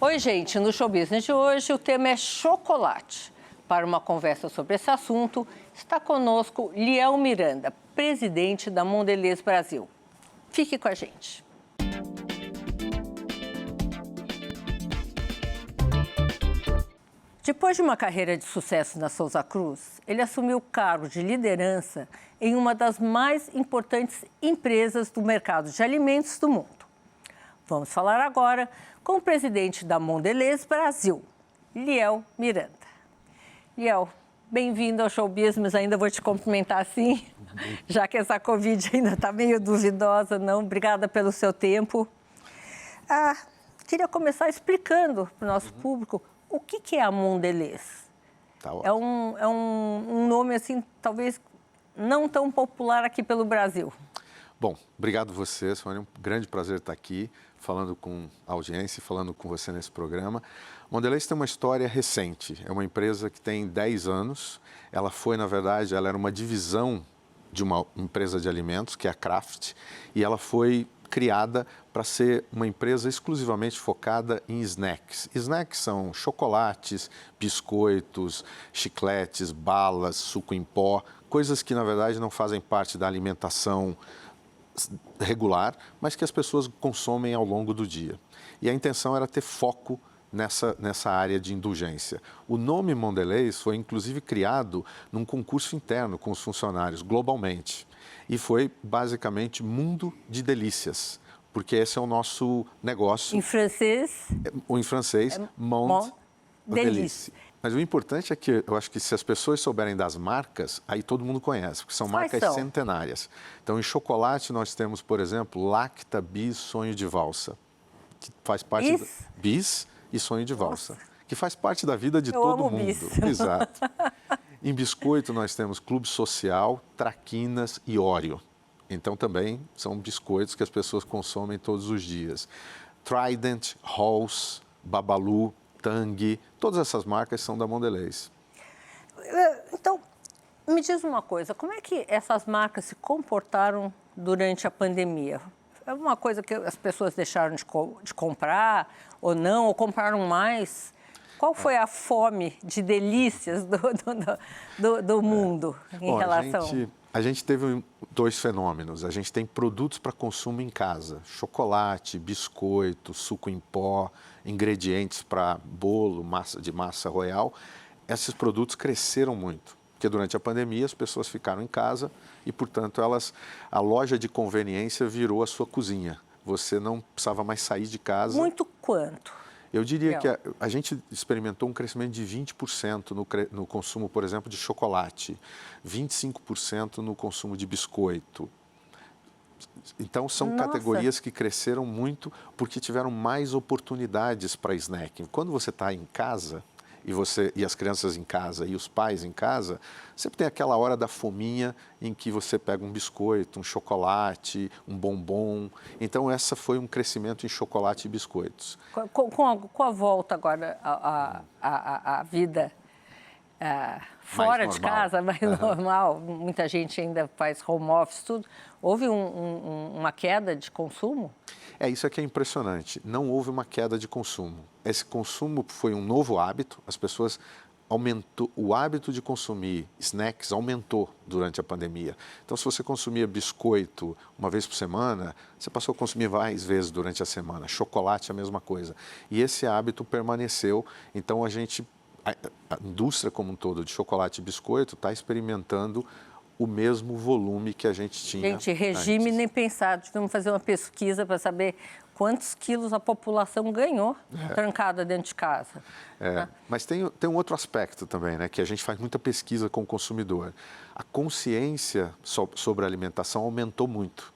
Oi, gente, no Show Business de hoje o tema é chocolate. Para uma conversa sobre esse assunto, está conosco Liel Miranda, presidente da Mondelez Brasil. Fique com a gente. Depois de uma carreira de sucesso na Souza Cruz, ele assumiu o cargo de liderança em uma das mais importantes empresas do mercado de alimentos do mundo. Vamos falar agora com o presidente da Mondelez Brasil, Liel Miranda. Liel, bem-vindo ao Show Business, ainda vou te cumprimentar assim, já que essa Covid ainda está meio duvidosa, não? Obrigada pelo seu tempo. Queria começar explicando para o nosso público o que é a Mondelez. Tá é ótimo. um nome, assim, talvez não tão popular aqui pelo Brasil. Bom, obrigado você, Sônia. É um grande prazer estar aqui, falando com a audiência, falando com você nesse programa. Mondelez tem uma história recente. É uma empresa que tem 10 anos. Ela foi, na verdade, ela era uma divisão de uma empresa de alimentos, que é a Kraft, e ela foi criada para ser uma empresa exclusivamente focada em snacks. Snacks são chocolates, biscoitos, chicletes, balas, suco em pó, coisas que, na verdade, não fazem parte da alimentação regular, mas que as pessoas consomem ao longo do dia. E a intenção era ter foco nessa área de indulgência. O nome Mondelez foi, inclusive, criado num concurso interno com os funcionários, globalmente. E foi, basicamente, Mundo de Delícias, porque esse é o nosso negócio. Em francês? Em francês, Monde Délice. Mas o importante é que eu acho que se as pessoas souberem das marcas, aí todo mundo conhece, porque são marcas centenárias. Então, em chocolate nós temos, por exemplo, Lacta, Bis, Sonho de Valsa, que faz parte Bis e Sonho de Valsa, que faz parte da vida de todo mundo. Bis. Exato. Em biscoito nós temos Clube Social, Traquinas e Oreo. Então também são biscoitos que as pessoas consomem todos os dias. Trident, Halls, Babalu, Tang, todas essas marcas são da Mondelez. Então, me diz uma coisa, como é que essas marcas se comportaram durante a pandemia? É uma coisa que as pessoas deixaram de comprar ou não, ou compraram mais? Qual foi a fome de delícias do mundo em relação... A gente teve dois fenômenos. A gente tem produtos para consumo em casa. Chocolate, biscoito, suco em pó, ingredientes para bolo, massa royal. Esses produtos cresceram muito, porque durante a pandemia as pessoas ficaram em casa e, portanto, a loja de conveniência virou a sua cozinha. Você não precisava mais sair de casa. Muito quanto? Eu diria que a gente experimentou um crescimento de 20% no consumo, por exemplo, de chocolate, 25% no consumo de biscoito. Então, são categorias que cresceram muito porque tiveram mais oportunidades para snacking. Quando você está em casa, e as crianças em casa e os pais em casa, sempre tem aquela hora da fominha em que você pega um biscoito, um chocolate, um bombom. Então, essa foi um crescimento em chocolate e biscoitos. Com a volta agora à vida fora de casa, mais normal, muita gente ainda faz home office, tudo, houve uma queda de consumo? Isso aqui é impressionante. Não houve uma queda de consumo. Esse consumo foi um novo hábito. As pessoas o hábito de consumir snacks aumentou durante a pandemia. Então, se você consumia biscoito uma vez por semana, você passou a consumir mais vezes durante a semana. Chocolate, a mesma coisa. E esse hábito permaneceu. Então, a indústria como um todo de chocolate e biscoito está experimentando o mesmo volume que a gente tinha. Gente, regime antes. Nem pensar. Tivemos fazer uma pesquisa para saber quantos quilos a população ganhou trancada dentro de casa. Mas tem um outro aspecto também, né, que a gente faz muita pesquisa com o consumidor. A consciência sobre a alimentação aumentou muito.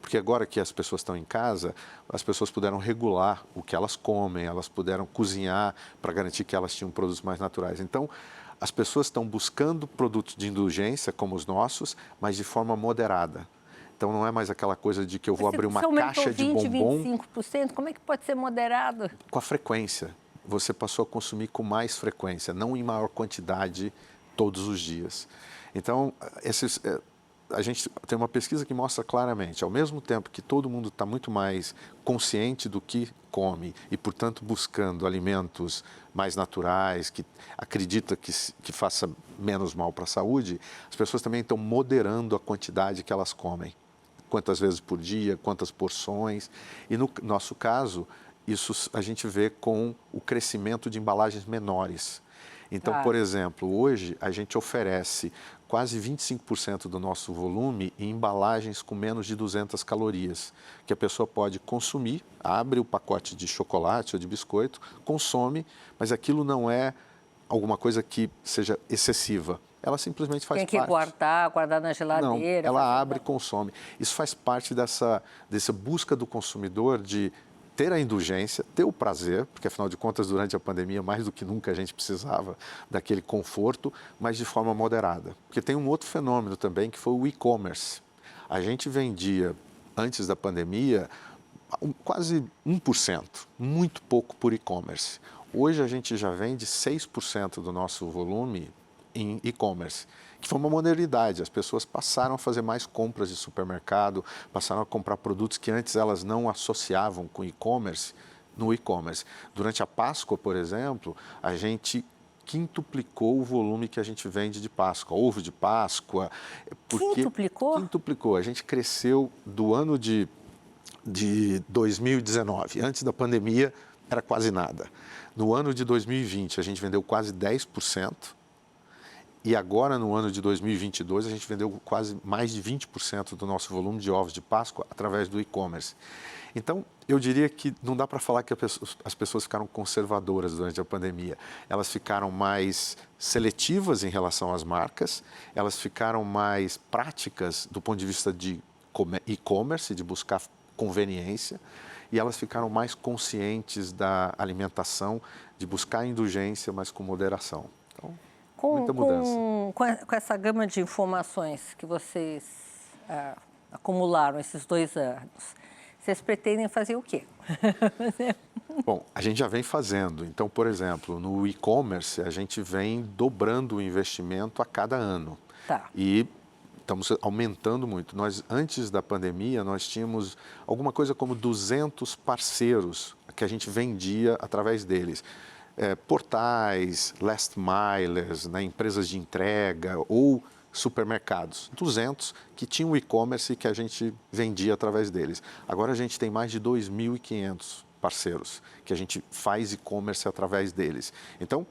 Porque agora que as pessoas estão em casa, as pessoas puderam regular o que elas comem, elas puderam cozinhar para garantir que elas tinham produtos mais naturais. Então, as pessoas estão buscando produtos de indulgência, como os nossos, mas de forma moderada. Então, não é mais aquela coisa de que eu vou abrir uma caixa de bombom... 25%, como é que pode ser moderado? Com a frequência. Você passou a consumir com mais frequência, não em maior quantidade todos os dias. Então, a gente tem uma pesquisa que mostra claramente, ao mesmo tempo que todo mundo está muito mais consciente do que come e, portanto, buscando alimentos mais naturais, que acredita que faça menos mal para a saúde, as pessoas também estão moderando a quantidade que elas comem. Quantas vezes por dia, quantas porções. E no nosso caso, isso a gente vê com o crescimento de embalagens menores. Então, Claro. por exemplo, hoje a gente oferece quase 25% do nosso volume em embalagens com menos de 200 calorias, que a pessoa pode consumir, abre o pacote de chocolate ou de biscoito, consome, mas aquilo não é alguma coisa que seja excessiva. Ela simplesmente faz parte. Tem que guardar na geladeira. Não, ela abre e consome. Isso faz parte dessa busca do consumidor de ter a indulgência, ter o prazer, porque afinal de contas, durante a pandemia, mais do que nunca a gente precisava daquele conforto, mas de forma moderada. Porque tem um outro fenômeno também, que foi o e-commerce. A gente vendia, antes da pandemia, quase 1%, muito pouco por e-commerce. Hoje a gente já vende 6% do nosso volume em e-commerce, que foi uma modernidade. As pessoas passaram a fazer mais compras de supermercado, passaram a comprar produtos que antes elas não associavam com e-commerce, no e-commerce. Durante a Páscoa, por exemplo, a gente quintuplicou o volume que a gente vende de Páscoa, ovo de Páscoa. Quintuplicou? Quintuplicou. A gente cresceu do ano de 2019, antes da pandemia, era quase nada. No ano de 2020, a gente vendeu quase 10%. E agora, no ano de 2022, a gente vendeu quase mais de 20% do nosso volume de ovos de Páscoa através do e-commerce. Então, eu diria que não dá para falar que as pessoas ficaram conservadoras durante a pandemia. Elas ficaram mais seletivas em relação às marcas, elas ficaram mais práticas do ponto de vista de e-commerce, de buscar conveniência, e elas ficaram mais conscientes da alimentação, de buscar indulgência, mas com moderação. Então, muita mudança. Com essa gama de informações que vocês acumularam esses 2 anos, vocês pretendem fazer o quê? Bom, a gente já vem fazendo. Então, por exemplo, no e-commerce, a gente vem dobrando o investimento a cada ano. Tá. E estamos aumentando muito. Nós, antes da pandemia, nós tínhamos alguma coisa como 200 parceiros que a gente vendia através deles. Portais, last milers, né, empresas de entrega ou supermercados, 200 que tinham e-commerce que a gente vendia através deles. Agora a gente tem mais de 2.500 parceiros que a gente faz e-commerce através deles. Então,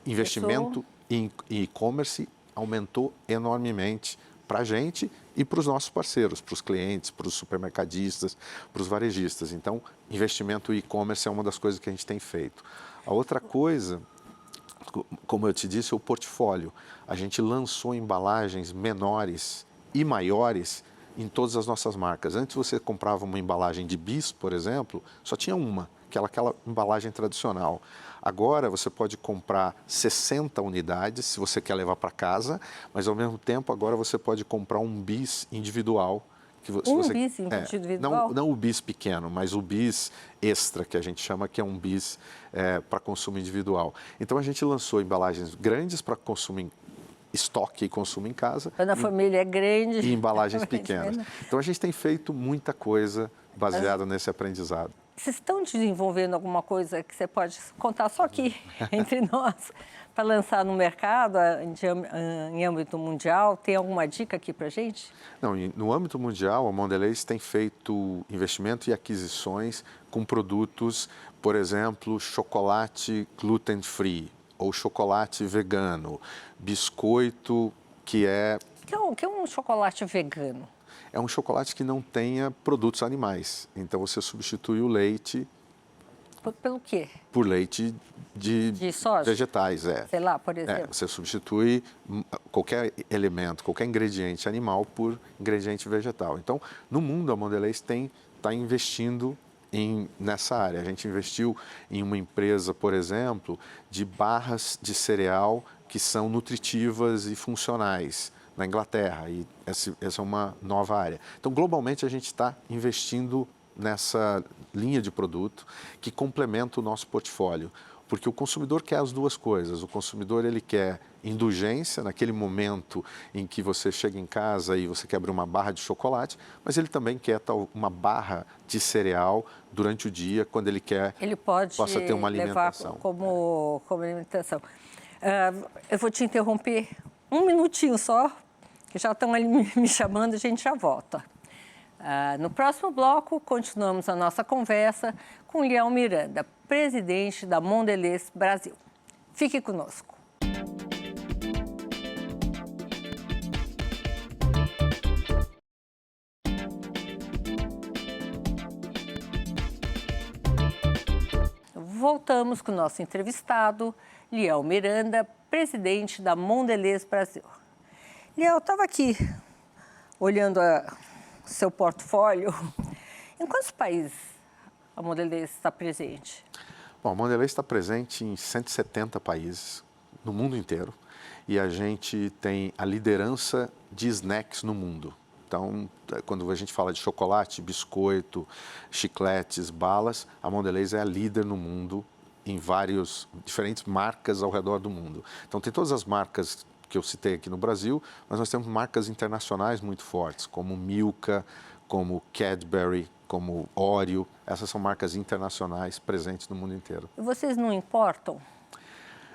investimento em e-commerce aumentou enormemente para a gente e para os nossos parceiros, para os clientes, para os supermercadistas, para os varejistas. Então, investimento em e-commerce é uma das coisas que a gente tem feito. A outra coisa, como eu te disse, é o portfólio. A gente lançou embalagens menores e maiores em todas as nossas marcas. Antes você comprava uma embalagem de bis, por exemplo, só tinha uma, aquela embalagem tradicional. Agora você pode comprar 60 unidades se você quer levar para casa, mas ao mesmo tempo agora você pode comprar um bis individual. Bis individual? Não o bis pequeno, mas o bis extra, que a gente chama, que é um bis para consumo individual. Então a gente lançou embalagens grandes para consumo em estoque e consumo em casa. Quando a família é grande. E embalagens pequenas. Então a gente tem feito muita coisa baseada nesse aprendizado. Vocês estão desenvolvendo alguma coisa que você pode contar só aqui entre nós para lançar no mercado em âmbito mundial? Tem alguma dica aqui para a gente? Não, no âmbito mundial, a Mondelez tem feito investimento e aquisições com produtos, por exemplo, chocolate gluten-free ou chocolate vegano, biscoito que é... O que é um chocolate vegano? É um chocolate que não tenha produtos animais. Então, você substitui o leite... Pelo quê? Por leite de soja? Vegetais, Sei lá, por exemplo. Você substitui qualquer elemento, qualquer ingrediente animal por ingrediente vegetal. Então, no mundo, a Mondelez está investindo nessa área. A gente investiu em uma empresa, por exemplo, de barras de cereal que são nutritivas e funcionais na Inglaterra, e essa é uma nova área. Então, globalmente, a gente está investindo nessa linha de produto que complementa o nosso portfólio. Porque o consumidor quer as duas coisas. O consumidor ele quer indulgência naquele momento em que você chega em casa e você quer abrir uma barra de chocolate, mas ele também quer uma barra de cereal durante o dia, quando ele quer possa ter uma alimentação. Levar como alimentação. Eu vou te interromper um minutinho só, que já estão ali me chamando, a gente já volta. No próximo bloco, continuamos a nossa conversa com Liel Miranda, presidente da Mondelez Brasil. Fique conosco. Voltamos com o nosso entrevistado, Liel Miranda, presidente da Mondelez Brasil. Liel, estava aqui olhando seu portfólio. Em quantos países a Mondelez está presente? Bom, a Mondelez está presente em 170 países, no mundo inteiro, e a gente tem a liderança de snacks no mundo. Então, quando a gente fala de chocolate, biscoito, chicletes, balas, a Mondelez é a líder no mundo em várias diferentes marcas ao redor do mundo. Então, tem todas as marcas que eu citei aqui no Brasil, mas nós temos marcas internacionais muito fortes, como Milka, como Cadbury, como Oreo. Essas são marcas internacionais presentes no mundo inteiro. E vocês não importam?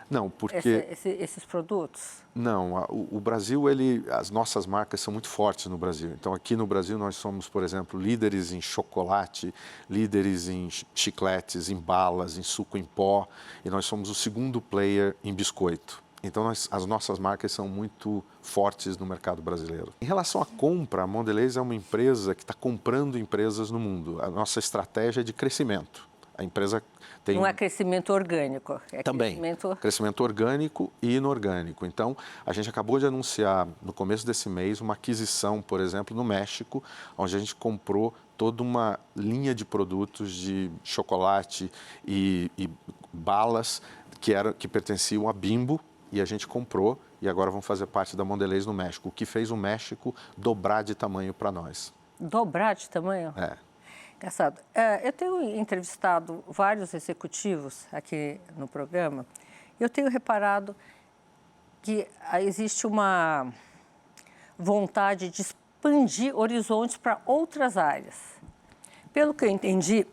Não, porque... Esses produtos? Não, o Brasil, as nossas marcas são muito fortes no Brasil. Então, aqui no Brasil, nós somos, por exemplo, líderes em chocolate, líderes em chicletes, em balas, em suco em pó, e nós somos o segundo player em biscoito. Então, as nossas marcas são muito fortes no mercado brasileiro. Em relação à compra, a Mondelez é uma empresa que está comprando empresas no mundo. A nossa estratégia é de crescimento. A empresa tem... Não é crescimento orgânico, é também crescimento orgânico e inorgânico. Então, a gente acabou de anunciar, no começo desse mês, uma aquisição, por exemplo, no México, onde a gente comprou toda uma linha de produtos de chocolate e balas que pertenciam à Bimbo, e a gente comprou e agora vão fazer parte da Mondelez no México, o que fez o México dobrar de tamanho para nós. Dobrar de tamanho? É. Engraçado. Eu tenho entrevistado vários executivos aqui no programa e eu tenho reparado que existe uma vontade de expandir horizontes para outras áreas. Pelo que eu entendi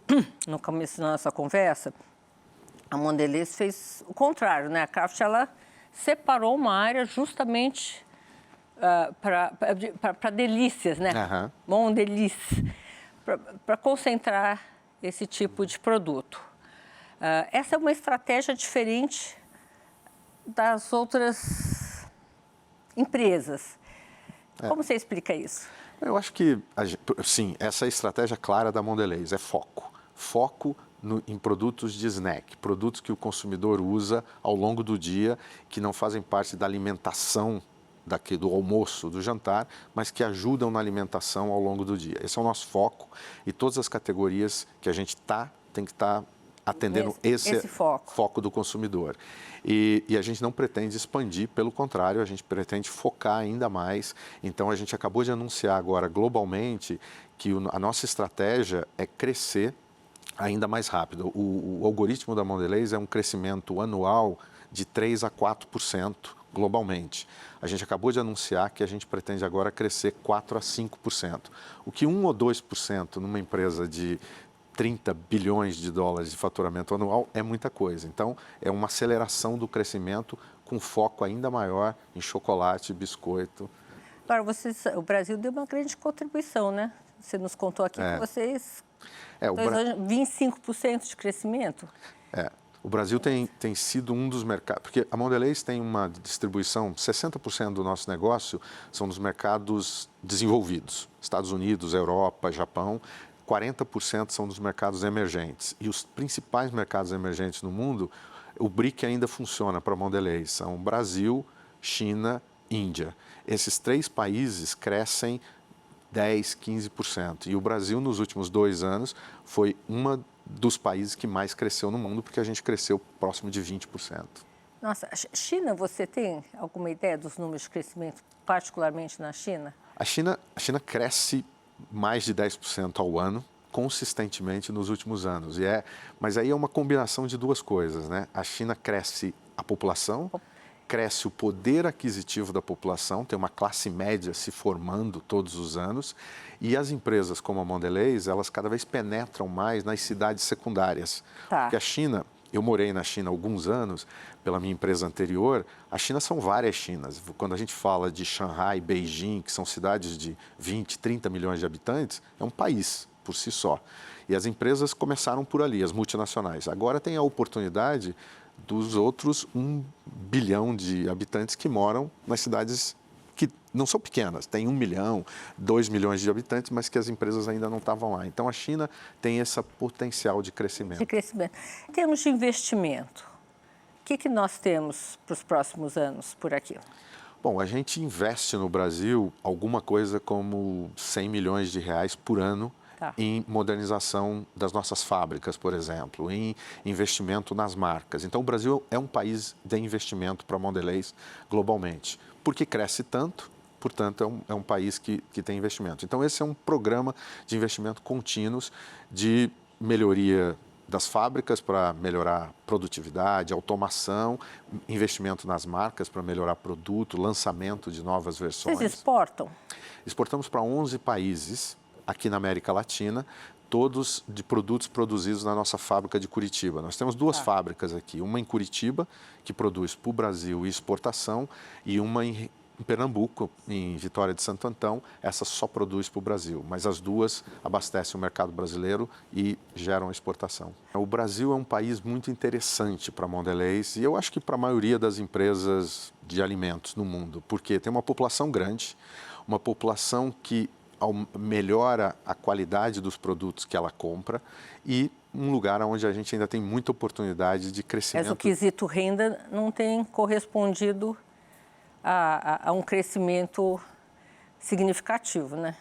no começo da nossa conversa, a Mondelez fez o contrário, né? A Kraft, ela separou uma área justamente para delícias, né? Uhum. Mondelez, para concentrar esse tipo de produto. Essa é uma estratégia diferente das outras empresas. Como você explica isso? Eu acho que, sim, essa é a estratégia clara da Mondelez, é foco. Foco em produtos de snack, produtos que o consumidor usa ao longo do dia, que não fazem parte da alimentação do almoço, do jantar, mas que ajudam na alimentação ao longo do dia. Esse é o nosso foco e todas as categorias que a gente tem que estar atendendo esse foco do consumidor. E a gente não pretende expandir, pelo contrário, a gente pretende focar ainda mais. Então, a gente acabou de anunciar agora globalmente que a nossa estratégia é crescer ainda mais rápido. O algoritmo da Mondelez é um crescimento anual de 3% a 4% globalmente. A gente acabou de anunciar que a gente pretende agora crescer 4% a 5%. O que 1% ou 2% numa empresa de 30 bilhões de dólares de faturamento anual é muita coisa. Então, é uma aceleração do crescimento com foco ainda maior em chocolate e biscoito. Agora, o Brasil deu uma grande contribuição, né? Você nos contou aqui que vocês... 25% de crescimento. O Brasil tem sido um dos mercados, porque a Mondelez tem uma distribuição, 60% do nosso negócio são nos mercados desenvolvidos, Estados Unidos, Europa, Japão, 40% são dos mercados emergentes. E os principais mercados emergentes no mundo, o BRIC ainda funciona para a Mondelez, são Brasil, China, Índia. Esses 3 países crescem 10%, 15%. E o Brasil, nos últimos 2 anos, foi um dos países que mais cresceu no mundo, porque a gente cresceu próximo de 20%. Nossa, China, você tem alguma ideia dos números de crescimento, particularmente na China? A China cresce mais de 10% ao ano. consistentemente nos últimos anos. Mas aí é uma combinação de duas coisas, né? A China cresce a população, cresce o poder aquisitivo da população, tem uma classe média se formando todos os anos, e as empresas como a Mondelez, elas cada vez penetram mais nas cidades secundárias. Tá. Porque a China, eu morei na China há alguns anos, pela minha empresa anterior, a China são várias Chinas. Quando a gente fala de Shanghai, Beijing, que são cidades de 20, 30 milhões de habitantes, é um país por si só. E as empresas começaram por ali, as multinacionais. Agora tem a oportunidade dos outros 1 bilhão de habitantes que moram nas cidades que não são pequenas, tem 1 milhão, 2 milhões de habitantes, mas que as empresas ainda não estavam lá. Então, a China tem esse potencial de crescimento. Em termos de investimento, o que nós temos para os próximos anos por aqui? Bom, a gente investe no Brasil alguma coisa como 100 milhões de reais por ano em modernização das nossas fábricas, por exemplo, em investimento nas marcas. Então, o Brasil é um país de investimento para a Mondelez globalmente. Porque cresce tanto, portanto, é um país que tem investimento. Então, esse é um programa de investimento contínuos de melhoria das fábricas para melhorar produtividade, automação, investimento nas marcas para melhorar produto, lançamento de novas versões. Vocês exportam? Exportamos para 11 países aqui na América Latina, todos de produtos produzidos na nossa fábrica de Curitiba. Nós temos duas fábricas aqui, uma em Curitiba, que produz para o Brasil e exportação, e uma em Pernambuco, em Vitória de Santo Antão, essa só produz para o Brasil, mas as duas abastecem o mercado brasileiro e geram exportação. O Brasil é um país muito interessante para a Mondelez e eu acho que para a maioria das empresas de alimentos no mundo, porque tem uma população grande, uma população que melhora a qualidade dos produtos que ela compra e um lugar onde a gente ainda tem muita oportunidade de crescimento. Mas o quesito renda não tem correspondido a um crescimento significativo, né?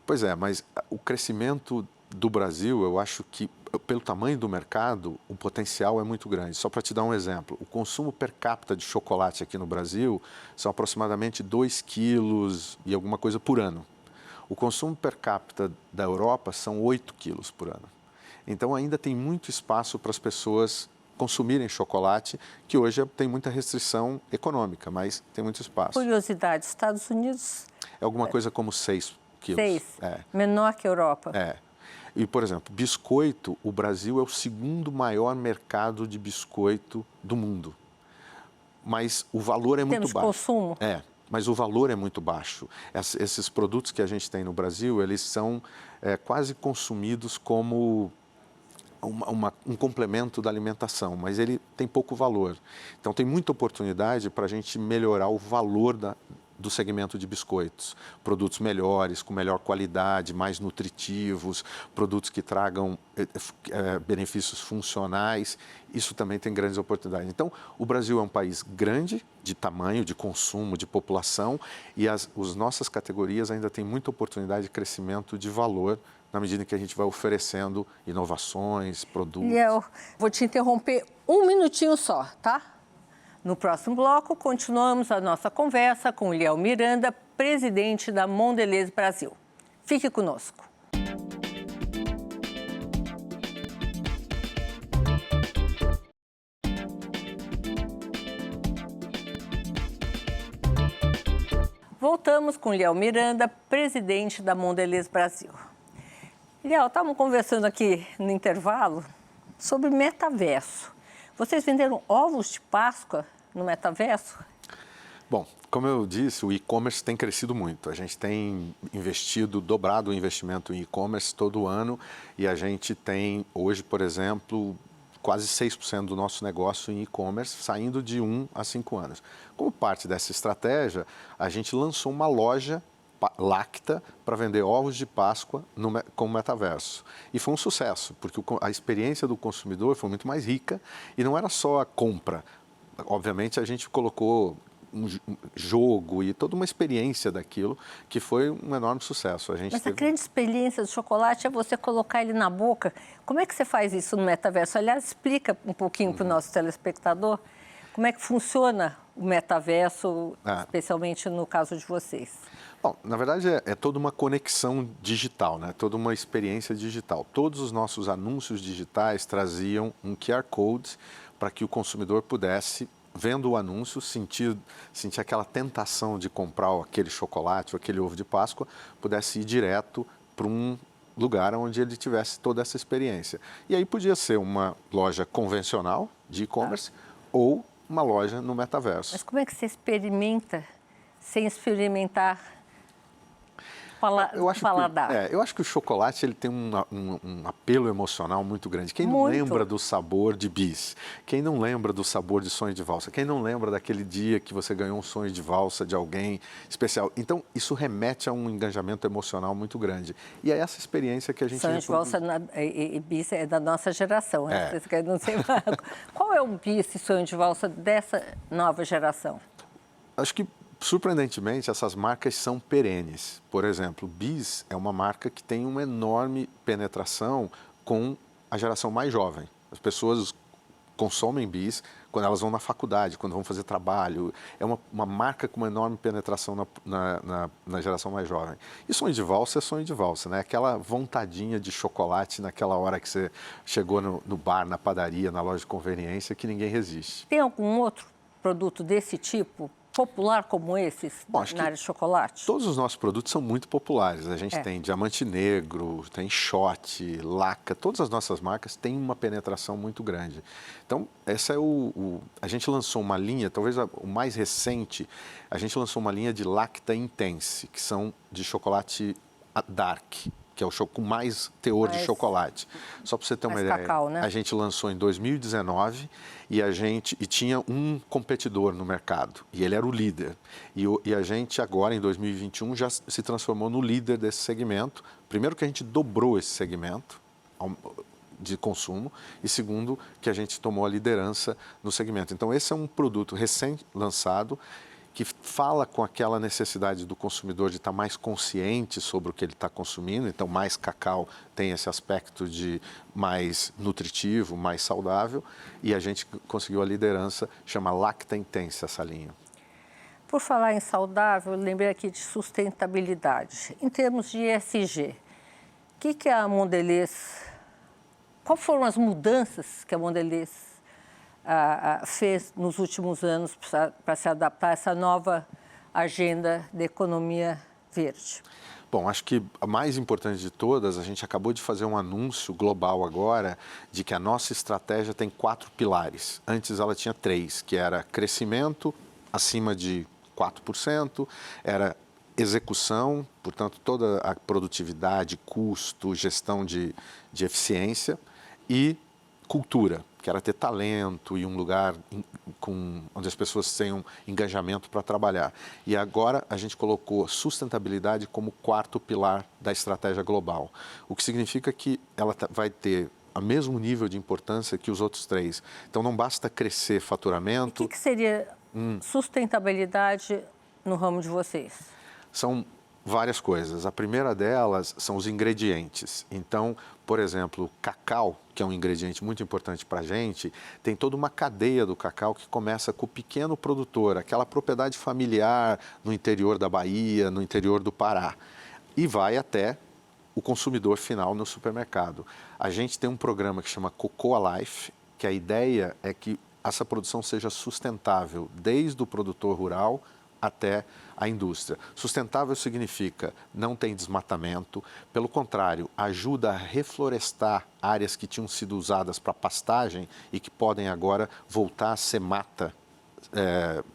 Pois é, mas o crescimento do Brasil, eu acho que, pelo tamanho do mercado, o potencial é muito grande. Só para te dar um exemplo, o consumo per capita de chocolate aqui no Brasil são aproximadamente 2 quilos e alguma coisa por ano. O consumo per capita da Europa são 8 quilos por ano. Então, ainda tem muito espaço para as pessoas consumirem chocolate, que hoje tem muita restrição econômica, mas tem muito espaço. Curiosidade, Estados Unidos... É alguma coisa como 6 quilos. 6? É. Menor que a Europa? É. E, por exemplo, biscoito, o Brasil é o segundo maior mercado de biscoito do mundo. Mas o valor é muito baixo. Temos consumo? É. Mas o valor é muito baixo. Esses produtos que a gente tem no Brasil, eles são quase consumidos como um complemento da alimentação, mas ele tem pouco valor. Então, tem muita oportunidade para a gente melhorar o valor do segmento de biscoitos. Produtos melhores, com melhor qualidade, mais nutritivos, produtos que tragam benefícios funcionais. Isso também tem grandes oportunidades. Então, o Brasil é um país grande, de tamanho, de consumo, de população, e as nossas categorias ainda têm muita oportunidade de crescimento de valor na medida que a gente vai oferecendo inovações, produtos. Liel, vou te interromper um minutinho só, tá? No próximo bloco, continuamos a nossa conversa com o Liel Miranda, presidente da Mondelez Brasil. Fique conosco. Voltamos com o Liel Miranda, presidente da Mondelez Brasil. Liel, estávamos conversando aqui no intervalo sobre metaverso. Vocês venderam ovos de Páscoa no metaverso? Bom, como eu disse, o e-commerce tem crescido muito. A gente tem dobrado o investimento em e-commerce todo ano e a gente tem hoje, por exemplo, quase 6% do nosso negócio em e-commerce, saindo de 1 a 5 anos. Como parte dessa estratégia, a gente lançou uma loja Lacta para vender ovos de Páscoa com o metaverso. E foi um sucesso, porque a experiência do consumidor foi muito mais rica e não era só a compra. Obviamente, a gente colocou um jogo e toda uma experiência daquilo, que foi um enorme sucesso. Mas a grande experiência do chocolate é você colocar ele na boca. Como é que você faz isso no metaverso? Aliás, explica um pouquinho para o nosso telespectador como é que funciona o metaverso, É. especialmente no caso de vocês? Bom, na verdade é toda uma conexão digital, né? Toda uma experiência digital. Todos os nossos anúncios digitais traziam um QR Code para que o consumidor pudesse, vendo o anúncio, sentir aquela tentação de comprar aquele chocolate ou aquele ovo de Páscoa, pudesse ir direto para um lugar onde ele tivesse toda essa experiência. E aí podia ser uma loja convencional de e-commerce ou uma loja no metaverso. Mas como é que você experimenta sem experimentar paladar? Eu acho que o chocolate ele tem um apelo emocional muito grande. Quem não Muito. lembra do sabor de bis? Quem não lembra do sabor de sonho de valsa? Quem não lembra daquele dia que você ganhou um sonho de valsa de alguém especial? Então, isso remete a um engajamento emocional muito grande. E é essa experiência que a gente... Sonho de valsa e bis é da nossa geração. É. Não sei. Qual é o bis e sonho de valsa dessa nova geração? Acho que, surpreendentemente, essas marcas são perenes. Por exemplo, Bis é uma marca que tem uma enorme penetração com a geração mais jovem. As consomem bis quando elas vão na faculdade, quando vão fazer trabalho. É uma marca com uma enorme penetração na geração mais jovem. E sonho de valsa é sonho de valsa, né? Aquela vontadinha de chocolate naquela hora que você chegou no bar, na padaria, na loja de conveniência, que ninguém resiste. Tem algum outro produto desse tipo, popular como esses, Bom, acho na que área de chocolate? todos os nossos produtos são muito populares. A gente tem diamante negro, tem shot, laca. Todas as nossas marcas têm uma penetração muito grande. Então, essa é a gente lançou uma linha, talvez o mais recente, a gente lançou uma linha de Lacta Intense, que são de chocolate dark, que é o com mais teor de chocolate. Só para você ter uma ideia, cacau, né? a gente lançou em 2019 e tinha um competidor no mercado, e ele era o líder. E a gente agora, em 2021, já se transformou no líder desse segmento. Primeiro que a gente dobrou esse segmento de consumo e segundo que a gente tomou a liderança no segmento. Então esse é um produto recém-lançado que fala com aquela necessidade do consumidor de estar mais consciente sobre o que ele está consumindo. Então, mais cacau tem esse aspecto de mais nutritivo, mais saudável. E a gente conseguiu a liderança, chama Lacta Intense essa linha. Por falar em saudável, eu lembrei aqui de sustentabilidade. Em termos de ESG, o que a Mondelez... Quais foram as mudanças que a Mondelez fez nos últimos anos para se adaptar a essa nova agenda de economia verde? Bom, acho que a mais importante de todas, a gente acabou de fazer um anúncio global agora de que a nossa estratégia tem 4 pilares. Antes ela tinha 3, que era crescimento acima de 4%, era execução, portanto toda a produtividade, custo, gestão de eficiência e cultura, que era ter talento e um lugar onde as pessoas tenham engajamento para trabalhar. E agora a gente colocou sustentabilidade como 4º pilar da estratégia global, o que significa que ela vai ter o mesmo nível de importância que os outros 3. Então não basta crescer faturamento... O que seria sustentabilidade no ramo de vocês? São várias coisas. A primeira delas são os ingredientes. Então, por exemplo, cacau, que é um ingrediente muito importante para a gente, tem toda uma cadeia do cacau que começa com o pequeno produtor, aquela propriedade familiar no interior da Bahia, no interior do Pará, e vai até o consumidor final no supermercado. A gente tem um programa que chama Cocoa Life, que a ideia é que essa produção seja sustentável, desde o produtor rural até a indústria. Sustentável significa não tem desmatamento, pelo contrário, ajuda a reflorestar áreas que tinham sido usadas para pastagem e que podem agora voltar a ser mata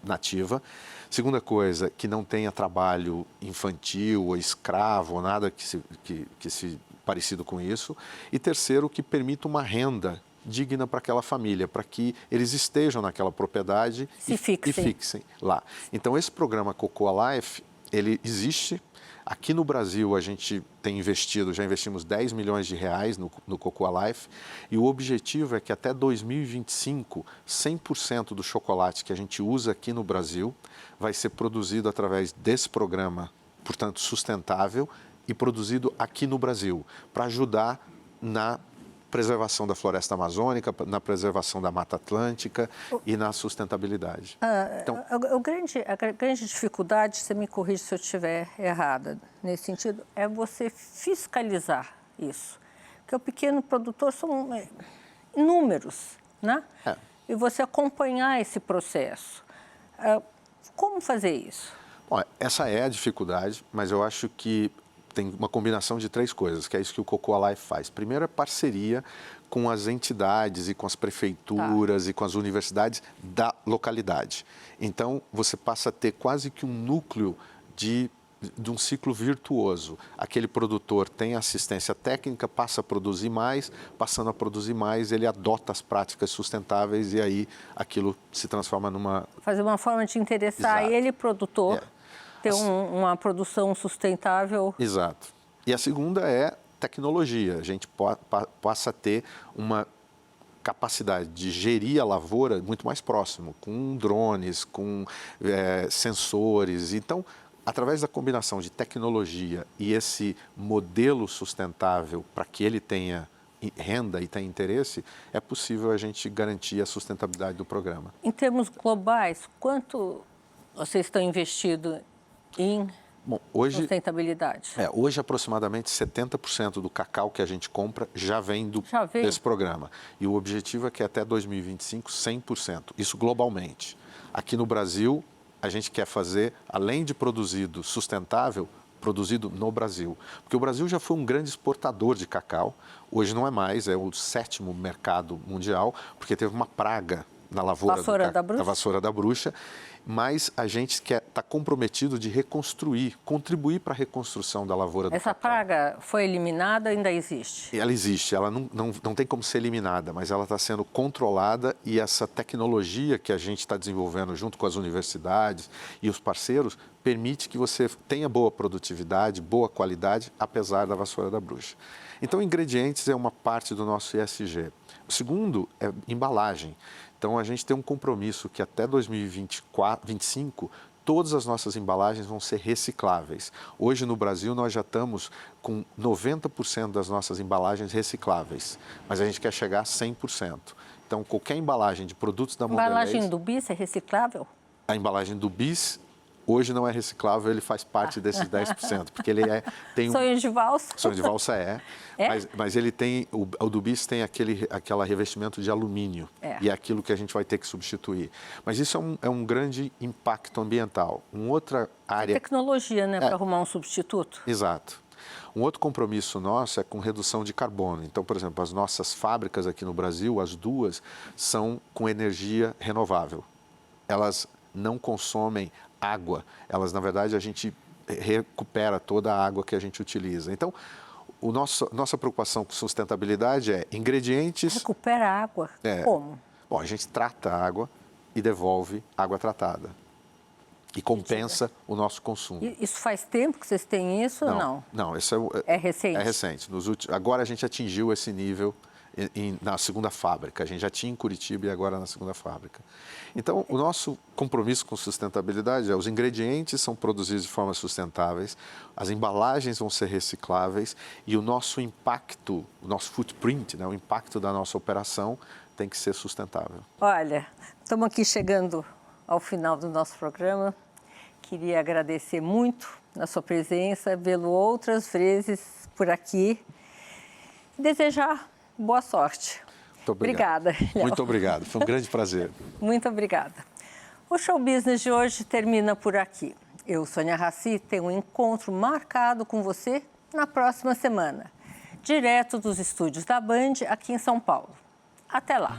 nativa. Segunda coisa, que não tenha trabalho infantil ou escravo ou nada que se parecido com isso. E terceiro, que permita uma renda digna para aquela família, para que eles estejam naquela propriedade e fixem lá. Então, esse programa Cocoa Life, ele existe. Aqui no Brasil, a gente tem investido, já investimos 10 milhões de reais no Cocoa Life, e o objetivo é que até 2025, 100% do chocolate que a gente usa aqui no Brasil vai ser produzido através desse programa, portanto, sustentável, e produzido aqui no Brasil, para ajudar na preservação da floresta amazônica, na preservação da Mata Atlântica e na sustentabilidade. Então, a grande dificuldade, você me corrige se eu estiver errada nesse sentido, é você fiscalizar isso. Porque o pequeno produtor são números, né? E você acompanhar esse processo. Como fazer isso? Bom, essa é a dificuldade, mas eu acho que tem uma combinação de 3 coisas, que é isso que o Cocoa Life faz. Primeiro é parceria com as entidades e com as prefeituras e com as universidades da localidade. Então, você passa a ter quase que um núcleo de um ciclo virtuoso. Aquele produtor tem assistência técnica, passa a produzir mais, passando a produzir mais, ele adota as práticas sustentáveis e aí aquilo se transforma numa... Fazer uma forma de interessar ele, produtor, ter uma produção sustentável. Exato. E a segunda é tecnologia. A gente passa a ter uma capacidade de gerir a lavoura muito mais próximo, com drones, com sensores. Então, através da combinação de tecnologia e esse modelo sustentável para que ele tenha renda e tenha interesse, é possível a gente garantir a sustentabilidade do programa. Em termos globais, quanto vocês estão investindo em sustentabilidade? Hoje, aproximadamente 70% do cacau que a gente compra já vem desse programa. E o objetivo é que até 2025, 100%. Isso globalmente. Aqui no Brasil, a gente quer fazer, além de produzido sustentável, produzido no Brasil. Porque o Brasil já foi um grande exportador de cacau, hoje não é mais, é o 7º mercado mundial, porque teve uma praga na lavoura da vassoura da bruxa, mas a gente está comprometido de reconstruir, contribuir para a reconstrução da lavoura do cacau. Essa praga foi eliminada ou ainda existe? Ela existe, ela não tem como ser eliminada, mas ela está sendo controlada e essa tecnologia que a gente está desenvolvendo junto com as universidades e os parceiros permite que você tenha boa produtividade, boa qualidade, apesar da vassoura da bruxa. Então, ingredientes é uma parte do nosso ESG. O segundo é embalagem. Então, a gente tem um compromisso que até 2025, todas as nossas embalagens vão ser recicláveis. Hoje, no Brasil, nós já estamos com 90% das nossas embalagens recicláveis, mas a gente quer chegar a 100%. Então, qualquer embalagem de produtos da Mondelez... A embalagem do Bis é reciclável? A embalagem do Bis... Hoje não é reciclável, ele faz parte desses 10%, porque ele tem um... Sonho de valsa? Sonho de valsa mas ele tem, o do Bis tem aquela revestimento de alumínio, e é aquilo que a gente vai ter que substituir. Mas isso é um grande impacto ambiental. Uma outra área... Tecnologia, né, para arrumar um substituto? Exato. Um outro compromisso nosso é com redução de carbono. Então, por exemplo, as nossas fábricas aqui no Brasil, as 2, são com energia renovável. Elas não consomem água, elas, na verdade, a gente recupera toda a água que a gente utiliza. Então, nossa preocupação com sustentabilidade é ingredientes... Recupera a água? Como? Bom, a gente trata a água e devolve água tratada. E compensa o nosso consumo. Isso faz tempo que vocês têm isso ou não? Não, isso é recente? É recente. Agora a gente atingiu esse nível na segunda fábrica. A gente já tinha em Curitiba e agora na segunda fábrica. Então, o nosso compromisso com sustentabilidade é os ingredientes são produzidos de forma sustentáveis, as embalagens vão ser recicláveis e o nosso impacto, o nosso footprint, né, o impacto da nossa operação tem que ser sustentável. Olha, estamos aqui chegando ao final do nosso programa. Queria agradecer muito a sua presença, vê-lo outras vezes por aqui e desejar boa sorte. Muito obrigado. Obrigada, Léo. Muito obrigado, foi um grande prazer. Muito obrigada. O Show Business de hoje termina por aqui. Eu, Sônia Raci, tenho um encontro marcado com você na próxima semana, direto dos estúdios da Band, aqui em São Paulo. Até lá!